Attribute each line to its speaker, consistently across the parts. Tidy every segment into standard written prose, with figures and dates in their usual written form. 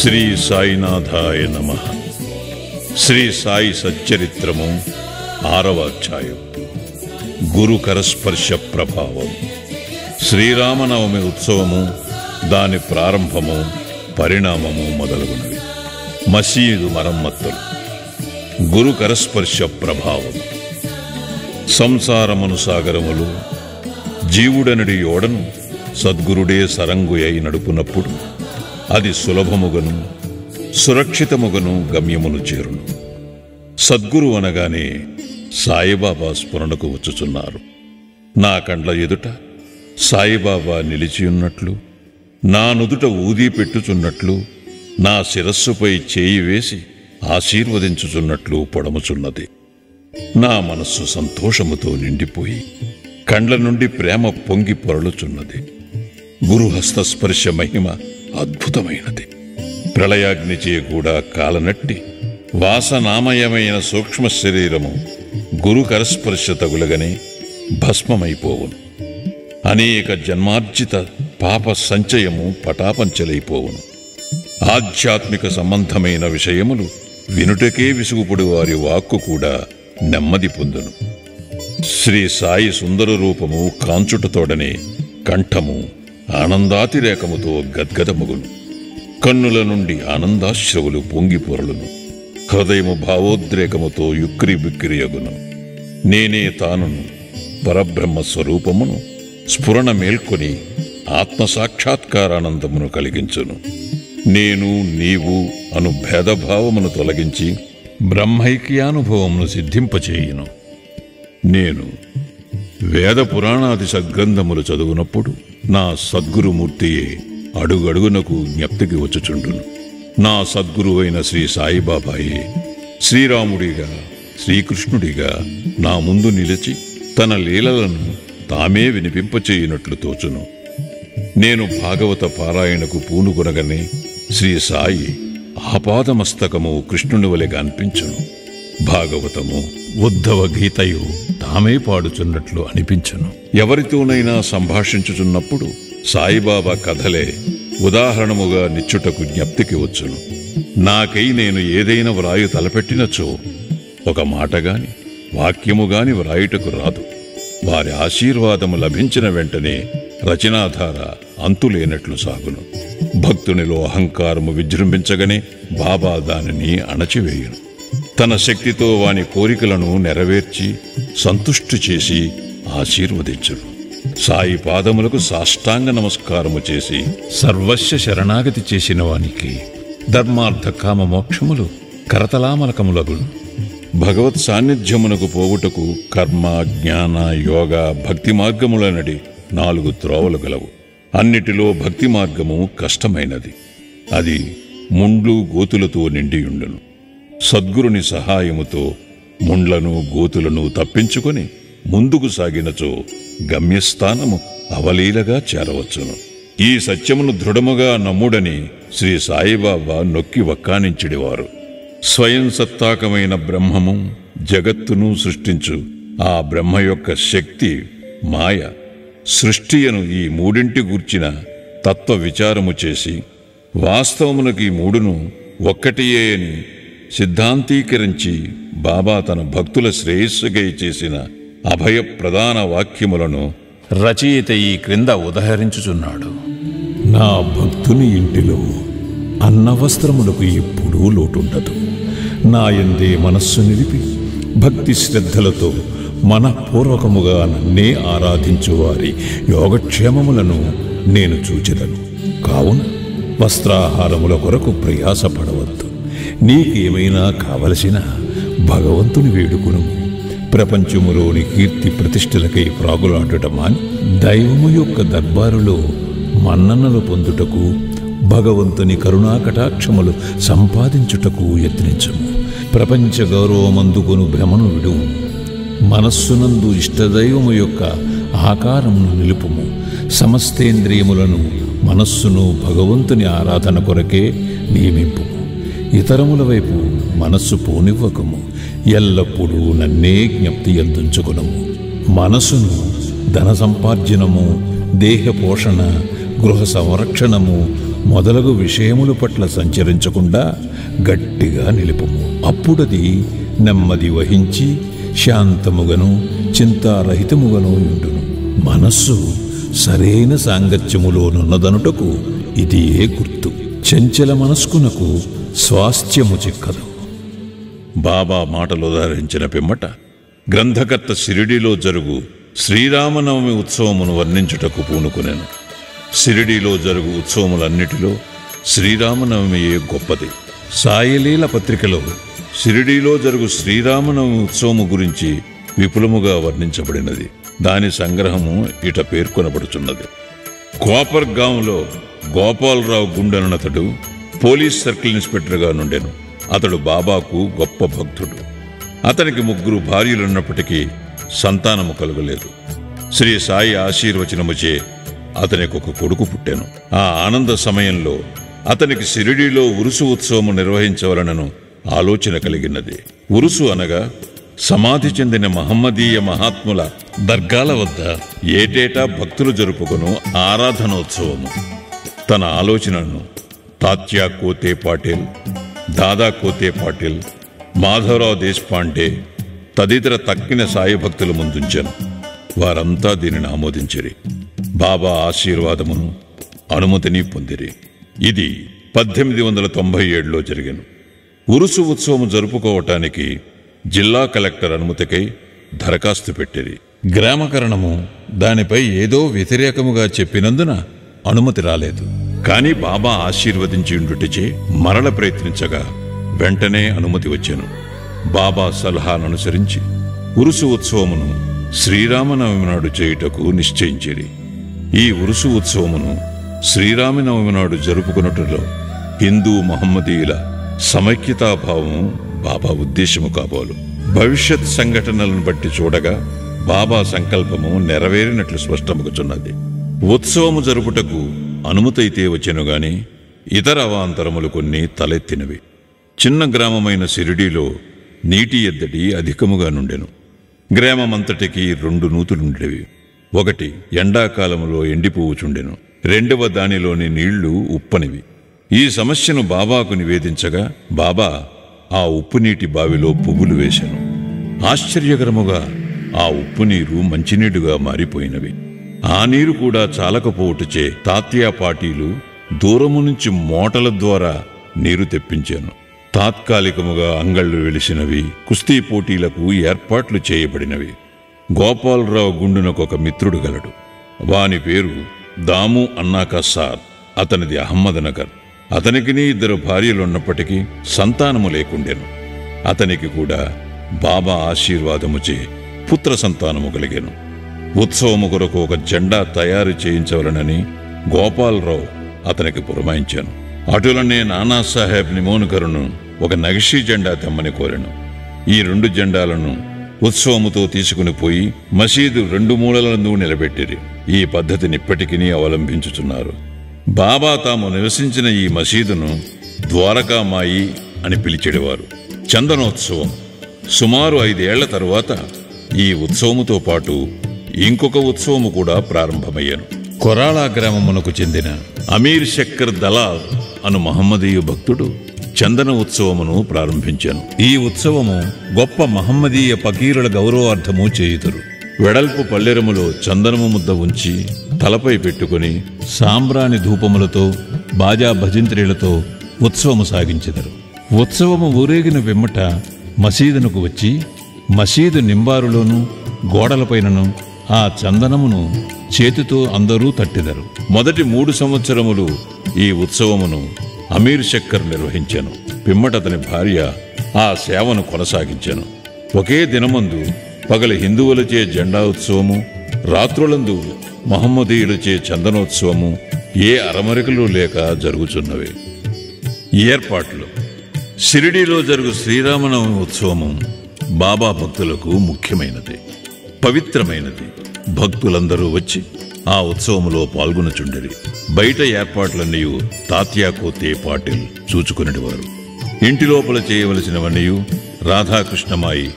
Speaker 1: శ్రీ సాయినాథాయ నమః. శ్రీ సాయి సచ్చరిత్రము 6వ అధ్యాయం. గురు కరస్పర్శ ప్రభావం. శ్రీరామనవమి ఉత్సవము, దాని ప్రారంభము, పరిణామము మొదలగునవి. మసీదు మరమ్మతులు. గురు కరస్పర్శ ప్రభావం. సంసారమును సాగరములు జీవుడనడి ఓడను సద్గురుడే సరంగు అయి నడుపునప్పుడు అది సులభముగను సురక్షితముగను గమ్యమును చేరును. సద్గురు అనగానే సాయిబాబా స్ఫురణకు వచ్చుచున్నారు. నా కండ్ల ఎదుట సాయిబాబా నిలిచియున్నట్లు, నా నుదుట ఊదీ పెట్టుచున్నట్లు, నా శిరస్సుపై చేయి వేసి ఆశీర్వదించుచున్నట్లు పొడముచున్నది. నా మనస్సు సంతోషముతో నిండిపోయి కండ్ల నుండి ప్రేమ పొంగి పొరలుచున్నది. గురుహస్తస్పర్శ మహిమ అద్భుతమైనది. ప్రళయాగ్నిచే కూడా కాలనట్టి వాసనామయమైన సూక్ష్మ శరీరము గురు కరస్పర్శ తగులగనే భస్మమైపోవును. అనేక జన్మార్జిత పాప సంచయము పటాపంచలైపోవును. ఆధ్యాత్మిక సంబంధమైన విషయములు వినుటకే విసుగుపడు వారి వాక్కు కూడా నెమ్మది పొందును. శ్రీ సాయి సుందర రూపము కాంచుటతోడనే కంఠము ఆనందాతిరేకముతో గద్గదముగును. కన్నుల నుండి ఆనందాశ్రవులు పొంగి పొరలును. హృదయము భావోద్రేకముతో యుక్కిరి బిక్కిరియగును. నేనే తానును పరబ్రహ్మ స్వరూపమును స్ఫురణ మేల్కొని ఆత్మసాక్షాత్కారానందమును కలిగించును. నేను నీవు అను భేదభావమును తొలగించి బ్రహ్మైక్యానుభవమును సిద్ధింపచేయును. నేను వేద పురాణాది సద్గ్రంథములు చదువునప్పుడు నా సద్గురుమూర్తియే అడుగడుగునకు జ్ఞప్తికి వచ్చుచుండును. నా సద్గురువైన శ్రీ సాయిబాబాయే శ్రీరాముడిగా శ్రీకృష్ణుడిగా నా ముందు నిలిచి తన లీలలను తామే వినిపింపచేయునట్లు తోచును. నేను భాగవత పారాయణకు పూనుకొనగనే శ్రీ సాయి ఆపాదమస్తకము కృష్ణుని వలెగా అనిపించును. భాగవతము ఉద్ధవ గీతయు తామే పాడుచున్నట్లు అనిపించును. ఎవరితోనైనా సంభాషించుచున్నప్పుడు సాయిబాబా కథలే ఉదాహరణముగా నిచ్చుటకు జ్ఞప్తికి వచ్చును. నాకై నేను ఏదైనా వ్రాయు తలపెట్టినచో ఒక మాటగాని వాక్యముగాని వ్రాయుటకు రాదు. వారి ఆశీర్వాదము లభించిన వెంటనే రచనాధార అంతులేనట్లు సాగును. భక్తునిలో అహంకారము విజృంభించగానే బాబా దానిని అణచివేయును. తన శక్తితో వాని కోరికలను నెరవేర్చి సంతుష్టి చేసి ఆశీర్వదించును. సాయి పాదములకు సాష్టాంగ నమస్కారము చేసి సర్వస్వ శరణాగతి చేసిన వానికి ధర్మార్థ కామ మోక్షములు కరతలామలకములగును. భగవత్ సాన్నిధ్యమునకు పోవుటకు కర్మ, జ్ఞాన, యోగ, భక్తి మార్గములనడి 4 త్రోవలు గలవు. అన్నిటిలో భక్తి మార్గము కష్టమైనది. అది ముండ్లు గోతులతో నిండియుండును. సద్గురుని సహాయముతో ముండ్లను గోతులను తప్పించుకొని ముందుకు సాగినచో గమ్యస్థానము అవలీలగా చేరవచ్చును. ఈ సత్యమును దృఢముగా నమ్ముడని శ్రీ సాయిబాబా నొక్కి వక్కానించిడివారు. స్వయం సత్తాకమైన బ్రహ్మము జగత్తును సృష్టించు ఆ బ్రహ్మ యొక్క శక్తి మాయ సృష్టియను ఈ మూడింటి గూర్చిన తత్వ విచారము చేసి వాస్తవమునకు ఈ మూడును ఒక్కటియే అని సిద్ధాంతీకరించి బాబా తన భక్తుల శ్రేయస్సుగై చేసిన అభయ ప్రధాన వాక్యములను రచయిత ఈ క్రింద ఉదహరించుచున్నాడు. నా భక్తుని ఇంటిలో అన్నవస్త్రములకు ఎప్పుడూ లోటుండదు. నా యందే మనస్సు నిలిపి భక్తి శ్రద్ధలతో మనఃపూర్వకముగా నన్నే ఆరాధించువారి యోగక్షేమములను నేను చూచెదను. కావున వస్త్రాహారముల కొరకు ప్రయాసపడవద్దు. నీకేమైనా కావలసిన భగవంతుని వేడుకును. ప్రపంచములోని కీర్తి ప్రతిష్టలకై ప్రాగులాడటమాని దైవము యొక్క దర్బారులో మన్ననలు పొందుటకు, భగవంతుని కరుణాకటాక్షములు సంపాదించుటకు యత్నించము. ప్రపంచ గౌరవమందుకొను భ్రమను విడువు. మనస్సునందు ఇష్టదైవము యొక్క ఆకారమును నిలుపుము. సమస్తేంద్రియములను మనస్సును భగవంతుని ఆరాధన కొరకే నియమింపు. ఇతరముల వైపు మనస్సు పోనివ్వకము. ఎల్లప్పుడూ నన్నే జ్ఞప్తి యందుంచుకునము. మనసును ధన సంపార్జనము, దేహ పోషణ, గృహ సంరక్షణము, మొదలగు విషయముల పట్ల సంచరించకుండా గట్టిగా నిలుపుము. అప్పుడది నెమ్మది వహించి శాంతముగను చింతారహితముగను ఉండును. మనస్సు సరైన సాంగత్యములోనున్నదనుటకు ఇదియే గుర్తు. చంచల మనస్కునకు స్వాస్థ్యము చిక్కదు. బాబా మాటలు ఉదాహరించిన పిమ్మట గ్రంథకర్త షిరిడీలో జరుగు శ్రీరామనవమి ఉత్సవమును వర్ణించుటకు పూనుకునేను. షిరిడీలో జరుగు ఉత్సవములన్నిటిలో శ్రీరామనవమియే గొప్పది. సాయిలీల పత్రికలో షిరిడీలో జరుగు శ్రీరామనవమి ఉత్సవము గురించి విపులముగా వర్ణించబడినది. దాని సంగ్రహము ఇట పేర్కొనబడుచున్నది. కోపర్గాంలో గోపాలరావు గుండెనతడు పోలీస్ సర్కిల్ ఇన్స్పెక్టర్గా నుండెను. అతడు బాబాకు గొప్ప భక్తుడు. అతనికి 3 భార్యలున్నప్పటికీ సంతానము కలుగలేదు. శ్రీ సాయి ఆశీర్వచనముచే అతనికి ఒక కొడుకు పుట్టెను. ఆ ఆనంద సమయంలో అతనికి షిరిడీలో ఉరుసు ఉత్సవము నిర్వహించవలనను ఆలోచన కలిగినది. ఉరుసు అనగా సమాధి చెందిన మహమ్మదీయ మహాత్ముల దర్గాల వద్ద ఏటేటా భక్తులు జరుపుకొను ఆరాధనోత్సవము. తన ఆలోచనను తాత్యా కోతే పాటిల్, దాదా కోతే పాటిల్, మాధవరావు దేశపాండే తదితర తక్కిన సాయి భక్తుల ముందుంచాను. వారంతా దీనిని ఆమోదించిరి. బాబా ఆశీర్వాదమును అనుమతిని పొందిరి. ఇది 1897లో జరిగెను. ఉరుసు ఉత్సవము జరుపుకోవటానికి జిల్లా కలెక్టర్ అనుమతికై దరఖాస్తు పెట్టిరి. గ్రామకరణము దానిపై ఏదో వ్యతిరేకముగా చెప్పినందున అనుమతి రాలేదు. కాని బాబా ఆశీర్వదించి ఉండుటచే మరల ప్రయత్నించగా వెంటనే అనుమతి వచ్చెను. బాబా సలహాననుసరించి ఉరుసు ఉత్సవమును శ్రీరామనవమి నాడు చేయుటకు నిశ్చయించిరి. ఈ ఉరుసు ఉత్సవమును శ్రీరామనవమి నాడు జరుపుకున్నట్టులో హిందూ మహమ్మదీయుల సమైక్యతాభావము బాబా ఉద్దేశము కాబోలు. భవిష్యత్ సంఘటనలను బట్టి చూడగా బాబా సంకల్పము నెరవేరినట్లు స్పష్టమగుచున్నది. ఉత్సవము జరుపుటకు అనుమతైతే వచ్చెను గాని ఇతర అవాంతరములు కొన్ని తలెత్తినవి. చిన్న గ్రామమైన షిరిడీలో నీటి ఎద్దడి అధికముగా నుండెను. గ్రామమంతటికి 2 నూతులుండేవి. ఒకటి ఎండాకాలములో ఎండిపోవుచుండెను. రెండవ దానిలోని నీళ్లు ఉప్పనివి. ఈ సమస్యను బాబాకు నివేదించగా బాబా ఆ ఉప్పు నీటి బావిలో పువ్వులు వేశాను. ఆశ్చర్యకరముగా ఆ ఉప్పు నీరు మంచినీరుగా మారిపోయినవి. ఆ నీరు కూడా చాలకపోవుటచే తాత్యా పాటీలు దూరము నుంచి మోటల ద్వారా నీరు తెప్పించాను. తాత్కాలికముగా అంగళ్ళు వెలిసినవి. కుస్తీ పోటీలకు ఏర్పాట్లు చేయబడినవి. గోపాలరావు గుండునకొక మిత్రుడు గలడు. వాని పేరు దాము అన్నాక సార్. అతనిది అహ్మద్నగర్. అతనికిని 2 భార్యలున్నప్పటికీ సంతానము లేకుండెను. అతనికి కూడా బాబా ఆశీర్వాదముచే పుత్ర సంతానము కలిగెను. ఉత్సవము కొరకు ఒక జెండా తయారు చేయించవలనని గోపాలరావు అతనికి పురమాయించాను. అటులనే నానాసాహెబ్ నిమోన్కరును ఒక నగిషీ జెండా తెమ్మని కోరెను. ఈ 2 జెండాలను ఉత్సవముతో తీసుకుని పోయి మసీదు 2 మూలలందు నిలబెట్టిరి. ఈ పద్ధతిని ఇప్పటికీ అవలంబించుచున్నారు. బాబా తాము నివసించిన ఈ మసీదును ద్వారకామాయి అని పిలిచెడివారు. చందనోత్సవం సుమారు 5 ఏళ్ల తరువాత ఈ ఉత్సవముతో పాటు ఇంకొక ఉత్సవము కూడా ప్రారంభమయ్యాను. కొరాళా గ్రామమునకు చెందిన అమీర్ శక్కర్ దలాల్ అను మహమ్మదీయ భక్తుడు చందన ఉత్సవమును ప్రారంభించాను. ఈ ఉత్సవము గొప్ప మహమ్మదీయ పకీరుల గౌరవార్థము చేయుదురు. వెడల్పు పల్లెరములో చందనము ముద్ద ఉంచి తలపై పెట్టుకుని సాంబ్రాణి ధూపములతో బాజా భజంత్రీలతో ఉత్సవము సాగించెదరు. ఉత్సవము ఊరేగిన వెమ్మట మసీదునకు వచ్చి మసీదు నింబారులోనూ గోడలపైనను ఆ చందనమును చేతితో అందరూ తట్టెదరు. మొదటి 3 సంవత్సరములు ఈ ఉత్సవమును అమీర్ శక్కర్ నిర్వహించాను. పిమ్మట అతని భార్య ఆ సేవను కొనసాగించాను. ఒకే దినమందు పగలు హిందువులచే జెండా ఉత్సవము, రాత్రులందు మహమ్మదీయులచే చందనోత్సవము ఏ అరమరికలు లేక జరుగుచున్నవి. ఏర్పాట్లు. షిరిడీలో జరుగు శ్రీరామనవమి ఉత్సవము బాబా భక్తులకు ముఖ్యమైనది, పవిత్రమైనది. భక్తులందరూ వచ్చి ఆ ఉత్సవములో పాల్గొనుచుండిరి. బయట ఏర్పాట్లన్నీ తాత్యా కోతే పాటిల్ చూచుకునేవారు. ఇంటి లోపల చేయవలసినవన్నీ రాధాకృష్ణమాయి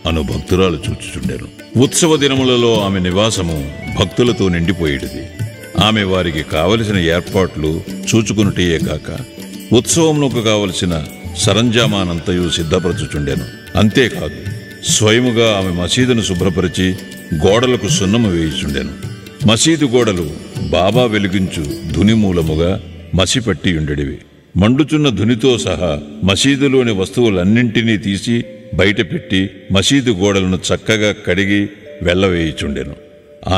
Speaker 1: అను భక్తురాలు చూచుచుండెను. ఉత్సవ దినములలో ఆమె నివాసము భక్తులతో నిండిపోయేటిది. ఆమె వారికి కావలసిన ఏర్పాట్లు చూచుకునుటయే కాక ఉత్సవమునకు కావలసిన సరంజామానంతయు సిద్ధపరచుచుండెను. అంతేకాదు స్వయముగా ఆమె మసీదును శుభ్రపరిచి గోడలకు సున్నము వేయుచుండెను. మసీదు గోడలు బాబా వెలిగించు ధుని మూలముగా మసిపట్టి ఉండేవి. మండుచున్న ధునితో సహా మసీదులోని వస్తువులన్నింటినీ తీసి బయటపెట్టి మసీదు గోడలను చక్కగా కడిగి వెళ్ళవేయుచుండెను.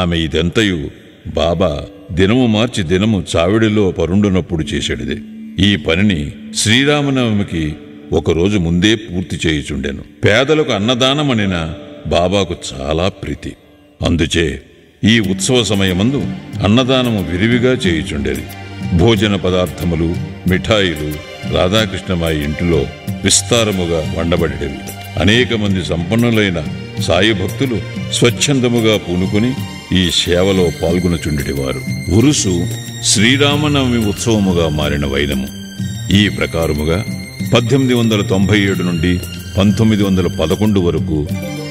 Speaker 1: ఆమె ఇదంతయు బాబా దినము మార్చి దినము చావిడిలో పరుండునప్పుడు చేసేటిది. ఈ పనిని శ్రీరామనవమికి ఒకరోజు ముందే పూర్తి చేయుచుండెను. పేదలకు అన్నదానమనిన బాబాకు చాలా ప్రీతి. అందుచే ఈ ఉత్సవ సమయమందు అన్నదానము విరివిగా చేయుచుండేది. భోజన పదార్థములు, మిఠాయిలు రాధాకృష్ణమాయి ఇంటిలో విస్తారముగా వండబడేవి. అనేక మంది సంపన్నులైన సాయి భక్తులు స్వచ్ఛందముగా పూనుకొని ఈ సేవలో పాల్గొనచుండేటివారు. ఉరుసు శ్రీరామనవమి ఉత్సవముగా మారిన వైనము. ఈ ప్రకారముగా 1897 నుండి 1911 వరకు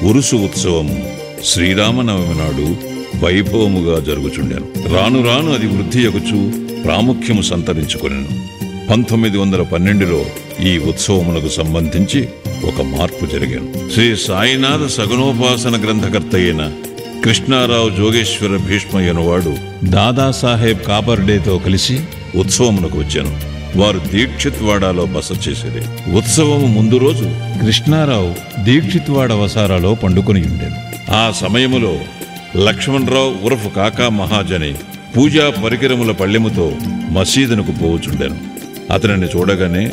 Speaker 1: ఉరుసు ఉత్సవము శ్రీరామనవమి నాడు వైభవముగా జరుగుచుండెను. రాను రాను అది వృద్ధి యగుచు ప్రాముఖ్యము సంతరించుకొనెను. 1912లో ఈ ఉత్సవమునకు సంబంధించి ఒక మార్పు జరిగాను. శ్రీ సాయినాథ సగుణోపాసన గ్రంథకర్త అయిన కృష్ణారావు జోగేశ్వర భీష్మయ్యనువాడు దాదాసాహెబ్ కాపర్డేతో కలిసి ఉత్సవమునకు వచ్చాను. వారు దీక్షిత్వాడాలో బస చేసేది. ఉత్సవము ముందు రోజు కృష్ణారావు దీక్షిత్వాడ వసారాలో పండుకొని ఉండేను. ఆ సమయములో లక్ష్మణరావు ఉరఫ్ కాకా మహాజని పూజా పరికరముల పళ్ళెముతో మసీదునకు పోవుచుండెను. అతనిని చూడగానే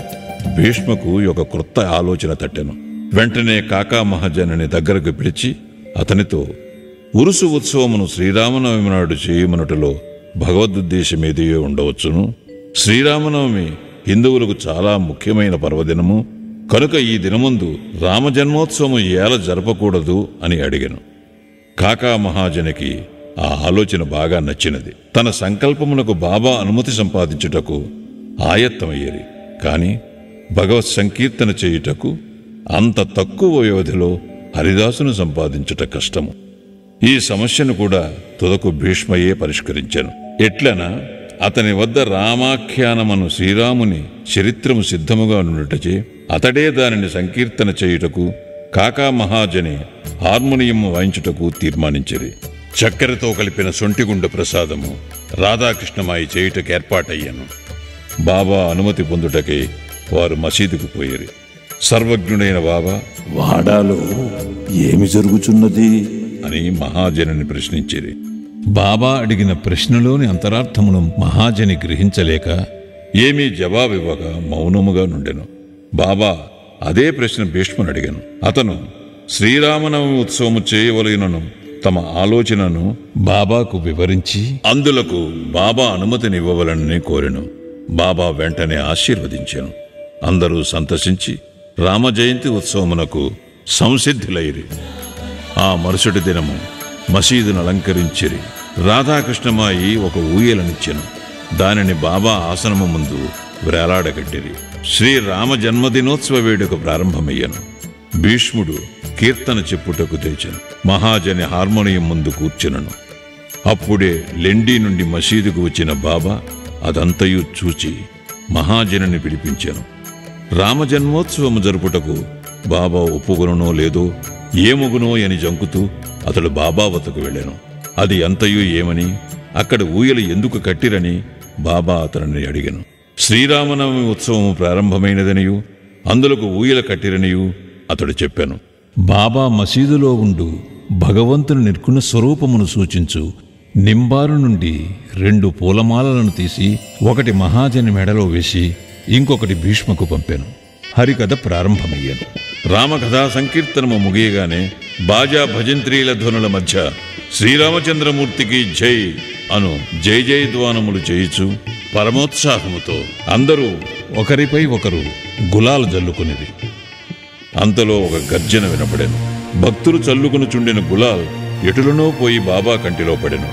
Speaker 1: భీష్మకు ఒక క్రొత్త ఆలోచన తట్టెను. వెంటనే కాకా మహాజనిని దగ్గరకు పిలిచి అతనితో ఉరుసు ఉత్సవమును శ్రీరామనవమి నాడు చేయమనుటలో భగవదుద్దేశమేదియో ఉండవచ్చును. శ్రీరామనవమి హిందువులకు చాలా ముఖ్యమైన పర్వదినము కనుక ఈ దినముందు రామజన్మోత్సవము ఏల జరపకూడదు అని అడిగాను. కాకా మహాజనికి ఆ ఆలోచన బాగా నచ్చినది. తన సంకల్పమునకు బాబా అనుమతి సంపాదించుటకు ఆయత్తమయ్యేది. కాని భగవత్ సంకీర్తన చేయుటకు అంత తక్కువ వ్యవధిలో హరిదాసును సంపాదించుట కష్టము. ఈ సమస్యను కూడా తుదకు భీష్మయే పరిష్కరించాను. ఎట్లనా అతని వద్ద రామాఖ్యానమను శ్రీరాముని చరిత్రము సిద్ధముగా నుండుటచే అతడే దానిని సంకీర్తన చేయుటకు కాకా మహాజని హార్మోనియం వాయించుటకు తీర్మానించిరి. చక్కెరతో కలిపిన సొంటిగుండ ప్రసాదము రాధాకృష్ణమాయి చేయుటకు ఏర్పాటయ్యాను. బాబా అనుమతి పొందుటకై వారు మసీదుకు పోయిరి. సర్వజ్ఞుడైన బాబా
Speaker 2: వాడాలో ఏమి జరుగుచున్నది
Speaker 1: అని మహాజనిని ప్రశ్నించిరి. బాబా అడిగిన ప్రశ్నలోని అంతరార్థమును మహాజని గ్రహించలేక ఏమీ జవాబివ్వగా మౌనముగా నుండెను. బాబా అదే ప్రశ్న భీష్ముని అడిగాను. అతను శ్రీరామనవమి ఉత్సవము చేయవలెనను తమ ఆలోచనను బాబాకు వివరించి అందులకు బాబా అనుమతినివ్వవలనని కోరెను. బాబా వెంటనే ఆశీర్వదించాను. అందరూ సంతసించి రామజయంతి ఉత్సవమునకు సంసిద్ధులైరి. ఆ మరుసటి దినము మసీదును అలంకరించిరి. రాధాకృష్ణమాయి ఒక ఊయలనిచ్చెను. దానిని బాబా ఆసనము ముందు వ్రేలాడగట్టిరి. శ్రీరామ జన్మదినోత్సవ వేడుక ప్రారంభమయ్యను. భీష్ముడు కీర్తన చెప్పుటకు తెచ్చెను. మహాజని హార్మోనియం ముందు కూర్చునను. అప్పుడే లెండి నుండి మసీదుకు వచ్చిన బాబా అదంతయు చూచి మహాజనిని పిలిపించాను. రామజన్మోత్సవము జరుపుటకు బాబా ఒప్పుకొనునో లేదో ఏమగునో అని జంకుతూ అతడు బాబా వద్దకు వెళ్ళాను. అది అంతయు ఏమని, అక్కడ ఊయలు ఎందుకు కట్టిరని బాబా అతనిని అడిగాను. శ్రీరామనవమి ఉత్సవము ప్రారంభమైనదనియు అందులకు ఊయల కట్టిరనియు అతడు చెప్పాను. బాబా మసీదులో ఉండు భగవంతుని నిర్గుణ స్వరూపమును సూచించు నింబారు నుండి 2 పూలమాలలను తీసి ఒకటి మహాజని మెడలో వేసి ఇంకొకటి భీష్మకు పంపాను. హరికథ ప్రారంభమయ్యాను. రామకథా సంకీర్తనము ముగియగానే బాజా భజంత్రీల ధ్వనుల మధ్య శ్రీరామచంద్రమూర్తికి జై అను జై జయధ్వానములు చేయుచు పరమోత్సాహముతో అందరూ ఒకరిపై ఒకరు గులాలు జల్లుకునిది. అంతలో ఒక గర్జన వినపడెను. భక్తులు చల్లుకునుచుండిన గులాల్ ఎటులనో పోయి బాబా కంటిలో పడెను.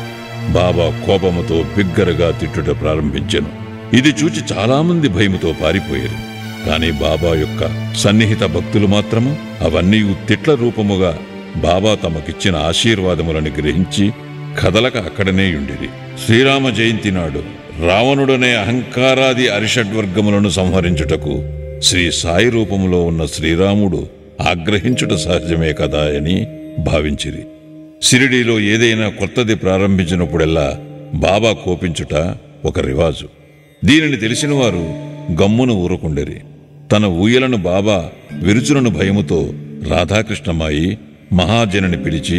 Speaker 1: బాబా కోపముతో బిగ్గరగా తిట్టుట ప్రారంభించెను. ఇది చూచి చాలామంది భయముతో పారిపోయారు. కాని బాబా యొక్క సన్నిహిత భక్తులు మాత్రము అవన్నీ తిట్ల రూపముగా బాబా తమకిచ్చిన ఆశీర్వాదములను గ్రహించి కదలక అక్కడనే ఉండిరి. శ్రీరామ జయంతి నాడు రావణుడనే అహంకారాది అరిషడ్వర్గములను సంహరించుటకు శ్రీ సాయి రూపంలో ఉన్న శ్రీరాముడు ఆగ్రహించుట సహజమే కదా అని భావించిరి. షిరిడీలో ఏదైనా కొత్తది ప్రారంభించినప్పుడెల్లా బాబా కోపించుట ఒక రివాజు. దీనిని తెలిసిన వారు గమ్మును ఊరుకుండేరి. తన ఊయలను బాబా విరుచులను భయముతో రాధాకృష్ణమాయి మహాజనిని పిలిచి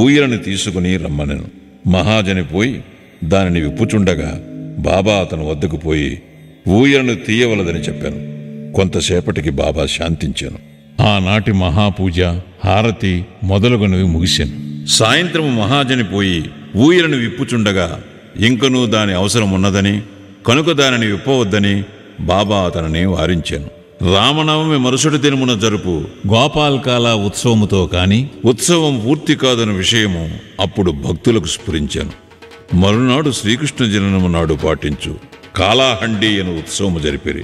Speaker 1: ఊయలను తీసుకుని రమ్మనెను. మహాజని పోయి దానిని విప్పుచుండగా బాబా అతని వద్దకు పోయి ఊయలను తీయవలదని చెప్పాను. కొంతసేపటికి బాబా శాంతించాను. ఆనాటి మహాపూజ, హారతి మొదలగునవి ముగిశాను. సాయంత్రం మహాజని పోయి ఊయలను విప్పుచుండగా ఇంకనూ దాని అవసరం ఉన్నదని కనుక దానిని విప్పవద్దని బాబా అతనిని వారించాను. రామనవమి మరుసటి దినమున జరుపు గోపాల్కాల ఉత్సవముతో కాని ఉత్సవం పూర్తి కాదన్న విషయము అప్పుడు భక్తులకు స్ఫురించాను. మరునాడు శ్రీకృష్ణ జననము నాడు పాటించు కాలాహండి అను ఉత్సవము జరిపిరి.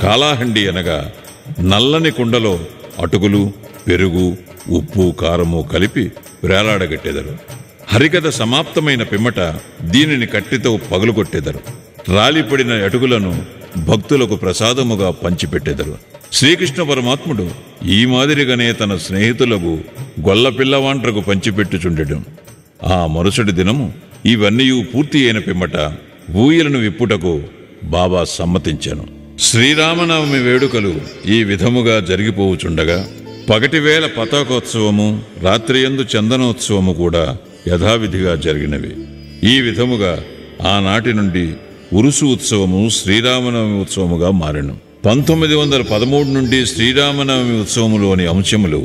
Speaker 1: కాలాహండి అనగా నల్లని కుండలో అటుకులు, పెరుగు, ఉప్పు, కారము కలిపి వేలాడగట్టెదరు. హరికథ సమాప్తమైన పిమ్మట దీనిని కట్టెతో పగులుకొట్టెదరు. రాలిపడిన అటుకులను భక్తులకు ప్రసాదముగా పంచిపెట్టెదరు. శ్రీకృష్ణ పరమాత్ముడు ఈ మాదిరిగానే తన స్నేహితులకు గొల్ల పిల్లవాంట్రకు పంచిపెట్టుచుండెను. ఆ మరుసటి దినము ఇవన్నీ పూర్తి అయిన పిమ్మట ఊయలను విప్పుటకు బాబా సమ్మతించాను. శ్రీరామనవమి వేడుకలు ఈ విధముగా జరిగిపోవుచుండగా పగటివేళ పతాకోత్సవము, రాత్రియందు చందనోత్సవము కూడా యథావిధిగా జరిగినవి. ఈ విధముగా ఆనాటి నుండి ఉరుసు ఉత్సవము శ్రీరామనవమి ఉత్సవముగా మారెను. 1913 నుండి శ్రీరామనవమి ఉత్సవములోని అంశములు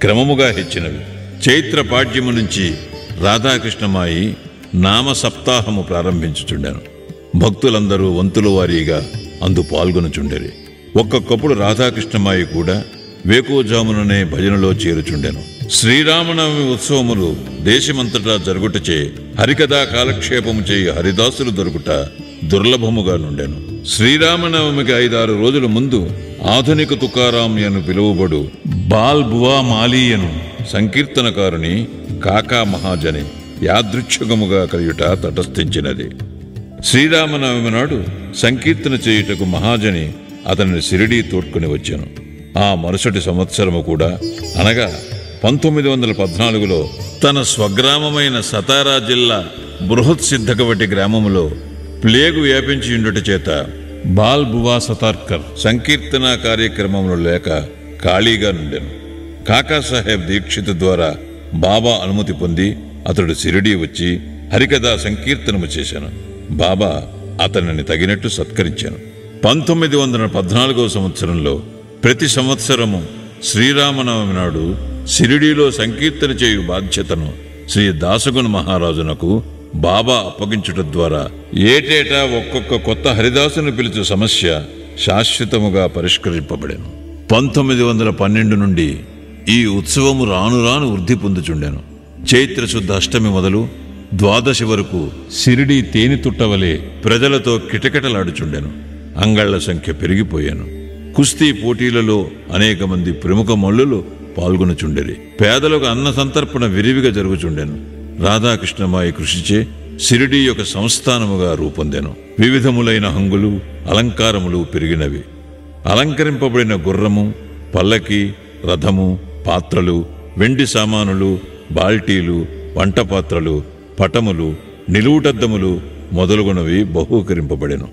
Speaker 1: క్రమముగా హెచ్చినవి. చైత్ర పాడ్యము నుంచి రాధాకృష్ణమాయి నామ సప్తాహము ప్రారంభించుచుండెను. భక్తులందరూ వంతుల వారీగా అందు పాల్గొనుచుండెరి. ఒక్కొక్కప్పుడు రాధాకృష్ణమాయి కూడా వేకోజాముననే భజనలో చేరుచుండెను. శ్రీరామనవమి ఉత్సవములు దేశమంతటా జరుగుటచే హరికథా కాలక్షేపము చేయి హరిదాసులు దొరుకుట దుర్లభముగా నుండెను. శ్రీరామనవమికి 5-6 రోజుల ముందు ఆధునిక తుకారాం అని పిలువబడు బాల్ బువా మాలీయను సంకీర్తనకారుని కాకా మహాజని యాదృచ్ఛికముగా కలియుట తటస్థించినది. శ్రీరామనవమి నాడు సంకీర్తన చేయుటకు మహాజని అతనిని షిరిడీ తోడ్కొని వచ్చాను. ఆ మరుసటి సంవత్సరము కూడా అనగా 1914లో తన స్వగ్రామమైన సతారా జిల్లా బృహత్ సిద్ధకవటి గ్రామములో ప్లేగు వ్యాపించి ఉండుట చేత బాల్ బువా సతార్కర్ సంకీర్తన కార్యక్రమంలో లేక ఖాళీగా నుండెను. కాకాసాహెబ్ దీక్షిత్ ద్వారా బాబా అనుమతి పొంది అతడు షిరిడీ వచ్చి హరికథా సంకీర్తనము చేశాను. బాబా అతనిని తగినట్టు సత్కరించాను. 1914వ సంవత్సరంలో ప్రతి సంవత్సరము శ్రీరామనవమి నాడు షిరిడీలో సంకీర్తన చేయు బాధ్యతను శ్రీ దాసగుణ మహారాజునకు బాబా అప్పగించుట ద్వారా ఏటేటా ఒక్కొక్క కొత్త హరిదాసును పిలుచు సమస్య శాశ్వతముగా పరిష్కరింపబడెను. 1912 నుండి ఈ ఉత్సవము రాను రాను వృద్ధి పొందుచుండెను. చైత్రశుద్ధ అష్టమి మొదలు ద్వాదశి వరకు షిరిడీ తేనె తుట్టవలే ప్రజలతో కిటకిటలాడుచుండెను. అంగళ్ల సంఖ్య పెరిగిపోయాను. కుస్తీ పోటీలలో అనేక మంది ప్రముఖ మల్లులు పాల్గొనుచుండెరి. పేదలకు అన్న సంతర్పణ విరివిగా జరుగుచుండెను. రాధాకృష్ణమాయి కృషిచే షిరిడీ యొక్క సంస్థానముగా రూపొందెను. వివిధములైన హంగులు, అలంకారములు పెరిగినవి. అలంకరింపబడిన గుర్రము, పల్లకి, రథము, పాత్రలు, వెండి సామానులు, బాల్టీలు, వంట పాత్రలు, పటములు, నిలువుటద్దములు మొదలుగునవి బహూకరింపబడెను.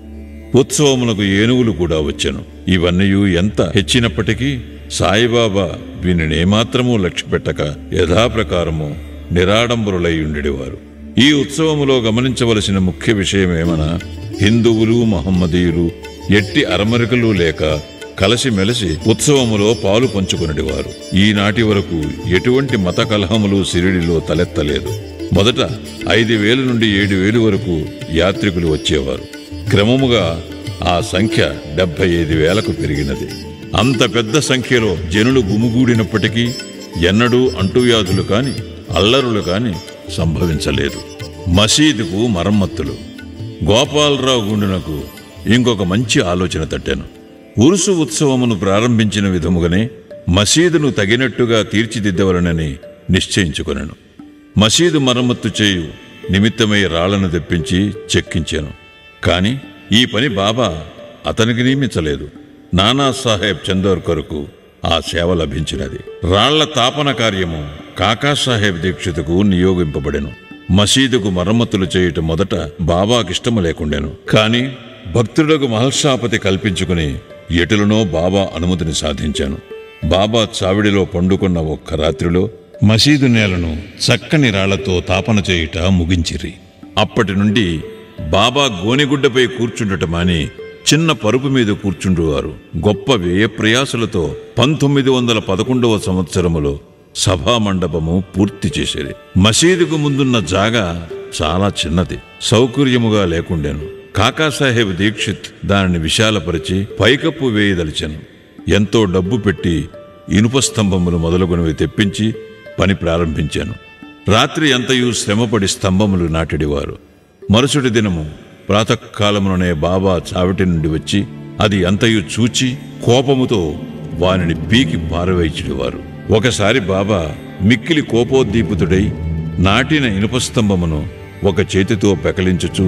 Speaker 1: ఉత్సవములకు ఏనుగులు కూడా వచ్చెను. ఇవన్నీ ఎంత హెచ్చినప్పటికీ సాయిబాబా వీనినేమాత్రమూ లక్ష్యపెట్టక యథాప్రకారము నిరాడంబరులై ఉండేవారు. ఈ ఉత్సవములో గమనించవలసిన ముఖ్య విషయమేమనా హిందువులు, మహమ్మదీయులు ఎట్టి అరమరికలు లేక కలిసిమెలిసి ఉత్సవములో పాలు పంచుకునేవారు. ఈనాటి వరకు ఎటువంటి మత కలహములు షిరిడీలో తలెత్తలేదు. మొదట 5,000 నుండి 7,000 వరకు యాత్రికులు వచ్చేవారు. క్రమముగా ఆ సంఖ్య 75,000కు పెరిగినది. అంత పెద్ద సంఖ్యలో జనులు గుమిగూడినప్పటికీ ఎన్నడూ అంటువ్యాధులు కాని అల్లరులు కాని సంభవించలేదు. మసీదుకు మరమ్మతులు. గోపాలరావు గుండునకు ఇంకొక మంచి ఆలోచన తట్టాను. ఉరుసు ఉత్సవమును ప్రారంభించిన విధముగానే మసీదును తగినట్టుగా తీర్చిదిద్దవలనని నిశ్చయించుకొనెను. మసీదు మరమ్మత్తు చేయు నిమిత్తమై రాళ్లను తెప్పించి చెక్కించాను. కాని ఈ పని బాబా అతనికి నియమించలేదు. నానాసాహెబ్ చందోర్కర్కు ఆ సేవ లభించినది. రాళ్ల తాపన కార్యము కాకాసాహెబ్ దీక్షితుకు నియోగింపబడెను. మసీదుకు మరమ్మతులు చేయటం మొదట బాబాకిష్టము లేకుండెను. కాని భక్తులకు మహర్షాపతి కల్పించుకుని ఎటులనో బాబా అనుమతిని సాధించాను. బాబా చావిడిలో పండుకున్న ఒక్క రాత్రిలో మసీదు నేలను చక్కని రాళ్లతో తాపన చేయుట ముగించిరి. అప్పటి నుండి బాబా గోనెగుడ్డపై కూర్చుండటమాని చిన్న పరుపు మీద కూర్చుండువారు. గొప్ప వ్యయప్రయాసలతో 1911వ సంవత్సరములో సభామండపము పూర్తి చేసేది. మసీదుకు ముందున్న జాగా చాలా చిన్నది, సౌకర్యముగా లేకుండెను. కాకాసాహెబ్ దీక్షిత్ దానిని విశాలపరిచి పైకప్పు వేయదలిచెను. ఎంతో డబ్బు పెట్టి ఇనుప స్తంభములు మొదలుగునవి తెప్పించి పని ప్రారంభించాను. రాత్రి అంతయు శ్రమపడి స్తంభములు నాటిడివారు. మరుసటి దినము ప్రాతకాలముననే బాబా చావిటి నుండి వచ్చి అది అంతయు చూచి కోపముతో వానిని పీకి పారవేయించిడివారు. ఒకసారి బాబా మిక్కిలి కోపోద్దీపితుడై నాటిన ఇనుప స్తంభమును ఒక చేతితో పెకలించుచు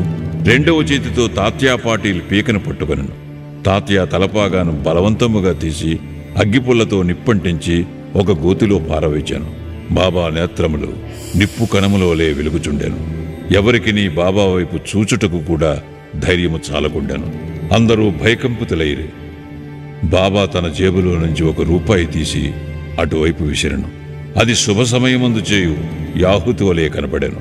Speaker 1: రెండవ చేతితో తాత్యా పాటీలు పీకను పట్టుకొనెను. తాత్యా తలపాగాను బలవంతముగా తీసి అగ్గిపుల్లతో నిప్పంటించి ఒక గోతిలో పారవేచాను. బాబా నేత్రములు నిప్పు కణములోలే వెలుగుచుండెను. ఎవరికి నీ బాబా వైపు చూచుటకు కూడా ధైర్యము చాలకుండెను. అందరూ భయకంపితులైరి. బాబా తన జేబులో నుంచి ₹1 తీసి అటువైపు విసిరెను. అది శుభ సమయమందు చేయు యాహుతి వలె కనపడెను.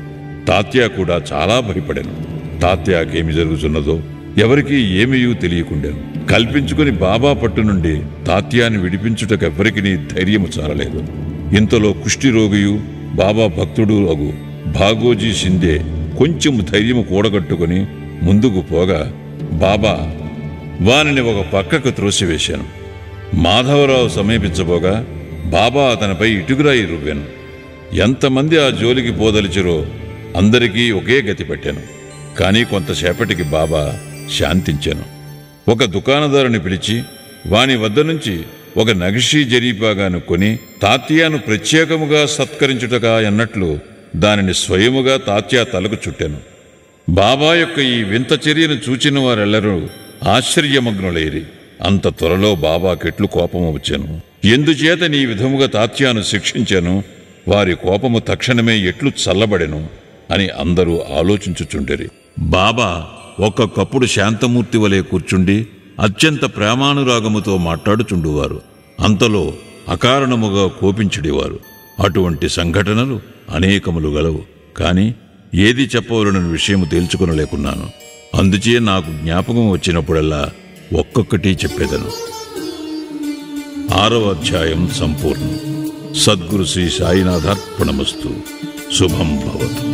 Speaker 1: తాత్యా కూడా చాలా భయపడెను. తాత్యాకేమి జరుగుతున్నదో ఎవరికీ ఏమీయూ తెలియకుండెను. కల్పించుకుని బాబా పట్టు నుండి తాత్యాన్ని విడిపించుటకెవ్వరికి ధైర్యము చాలలేదు. ఇంతలో కుష్ఠిరోగియు బాబా భక్తుడు అగు భాగోజీ షిందే కొంచెం ధైర్యము కూడగట్టుకుని ముందుకు పోగా బాబా వానిని ఒక పక్కకు త్రోసివేశాను. మాధవరావు సమీపించబోగా బాబా అతనిపై ఇటుకురాయి రువ్వాను. ఎంతమంది ఆ జోలికి పోదలిచిరో అందరికీ ఒకే గతి పెట్టాను. కానీ కొంతసేపటికి బాబా శాంతించాను. ఒక దుకాణదారుని పిలిచి వాని వద్ద నుంచి ఒక నగిషీ జరీపాగాను కొని తాత్యాను ప్రత్యేకముగా సత్కరించుటగా అన్నట్లు దానిని స్వయముగా తాత్యా తలకు చుట్టాను. బాబా యొక్క ఈ వింత చర్యను చూచిన వారెల్లరూ ఆశ్చర్యమగ్నులైరి. అంత త్వరలో బాబాకెట్లు కోపము వచ్చాను. ఎందుచేత నీ విధముగా తాత్యాను శిక్షించాను, వారి కోపము తక్షణమే ఎట్లు చల్లబడెను అని అందరూ ఆలోచించుచుండిరి. బాబా ఒక్కొక్కప్పుడు శాంతమూర్తి వలె కూర్చుండి అత్యంత ప్రేమానురాగముతో మాట్లాడుచుండువారు. అంతలో అకారణముగా కోపించుడివారు. అటువంటి సంఘటనలు అనేకములు గలవు. కాని ఏది చెప్పవలనని విషయము తేల్చుకొనలేకున్నాను. అందుచే నాకు జ్ఞాపకం వచ్చినప్పుడల్లా ఒక్కొక్కటి చెప్పేదను. 6వ అధ్యాయం సంపూర్ణం. సద్గురు శ్రీ సాయినాథార్పణమస్తు. శుభం భవతు.